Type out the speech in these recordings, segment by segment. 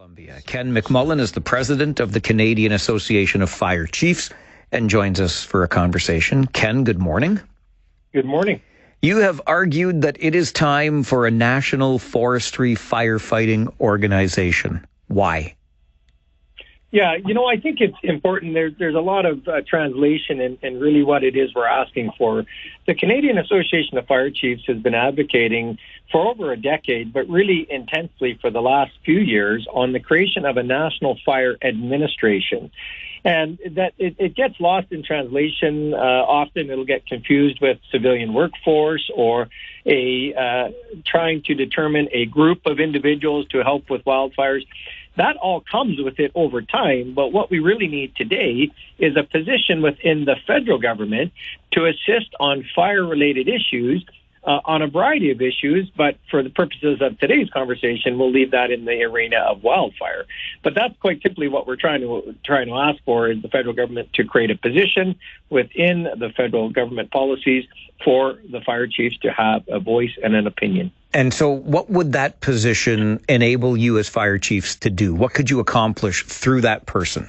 Columbia. Ken McMullen is the president of the Canadian Association of Fire Chiefs and joins us for a conversation. Ken, good morning. Good morning. You have argued that it is time for a national forestry firefighting organization. Why? Yeah, I think it's important. There's a lot of translation and really what it is we're asking for. The Canadian Association of Fire Chiefs has been advocating for over a decade, but really intensely for the last few years, on the creation of a national fire administration. And that it gets lost in translation. Often it'll get confused with civilian workforce or trying to determine a group of individuals to help with wildfires. That all comes with it over time, but what we really need today is a position within the federal government to assist on fire-related issues, on a variety of issues, but for the purposes of today's conversation, we'll leave that in the arena of wildfire. But that's quite simply what we're trying to ask for, is the federal government to create a position within the federal government policies for the fire chiefs to have a voice and an opinion. And so what would that position enable you as fire chiefs to do? What could you accomplish through that person?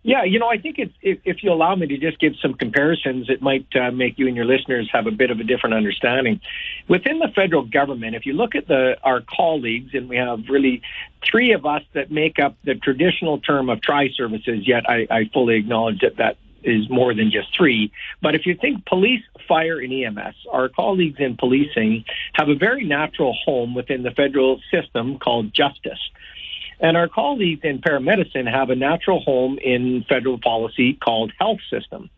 Yeah, I think if you allow me to just give some comparisons, it might make you and your listeners have a bit of a different understanding. Within the federal government, if you look at our colleagues, and we have really three of us that make up the traditional term of tri-services, yet I fully acknowledge that is more than just three. But if you think police, fire, and EMS, our colleagues in policing have a very natural home within the federal system called justice. And our colleagues in paramedicine have a natural home in federal policy called health system.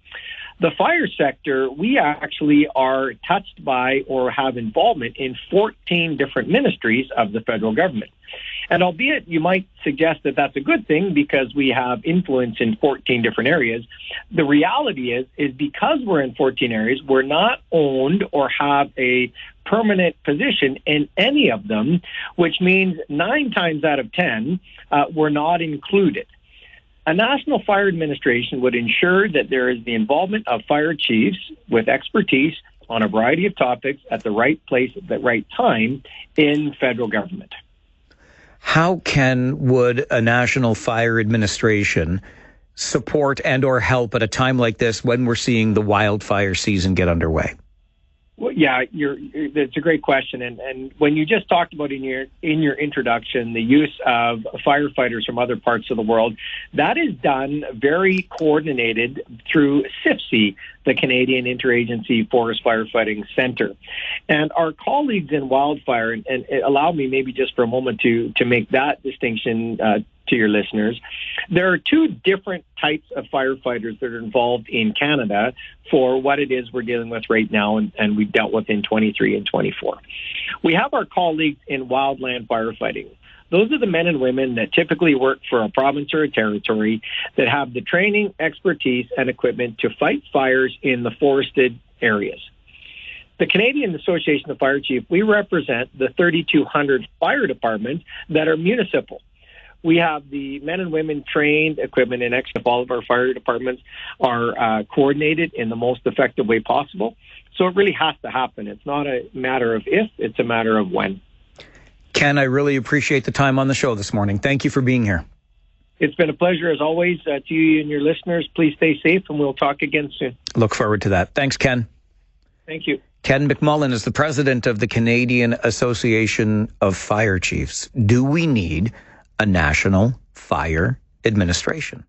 The fire sector, we actually are touched by or have involvement in 14 different ministries of the federal government. And albeit you might suggest that that's a good thing because we have influence in 14 different areas, the reality is because we're in 14 areas, we're not owned or have a permanent position in any of them, which means 9 times out of 10, we're not included. A national fire administration would ensure that there is the involvement of fire chiefs with expertise on a variety of topics at the right place at the right time in federal government. How would a national fire administration support and or help at a time like this when we're seeing the wildfire season get underway? Well, yeah, that's a great question. And when you just talked about in your introduction the use of firefighters from other parts of the world, that is done very coordinated through CFC, the Canadian Interagency Forest Firefighting Center. And our colleagues in wildfire, and allow me maybe just for a moment to make that distinction to your listeners, there are two different types of firefighters that are involved in Canada for what it is we're dealing with right now and we've dealt with in 23 and 24. We have our colleagues in wildland firefighting. Those are the men and women that typically work for a province or a territory that have the training, expertise, and equipment to fight fires in the forested areas. The Canadian Association of Fire Chiefs, we represent the 3,200 fire departments that are municipal. We have the men and women trained, equipment, and all of our fire departments are coordinated in the most effective way possible. So it really has to happen. It's not a matter of if, it's a matter of when. Ken, I really appreciate the time on the show this morning. Thank you for being here. It's been a pleasure as always to you and your listeners. Please stay safe and we'll talk again soon. Look forward to that. Thanks, Ken. Thank you. Ken McMullen is the president of the Canadian Association of Fire Chiefs. Do we need a national fire administration?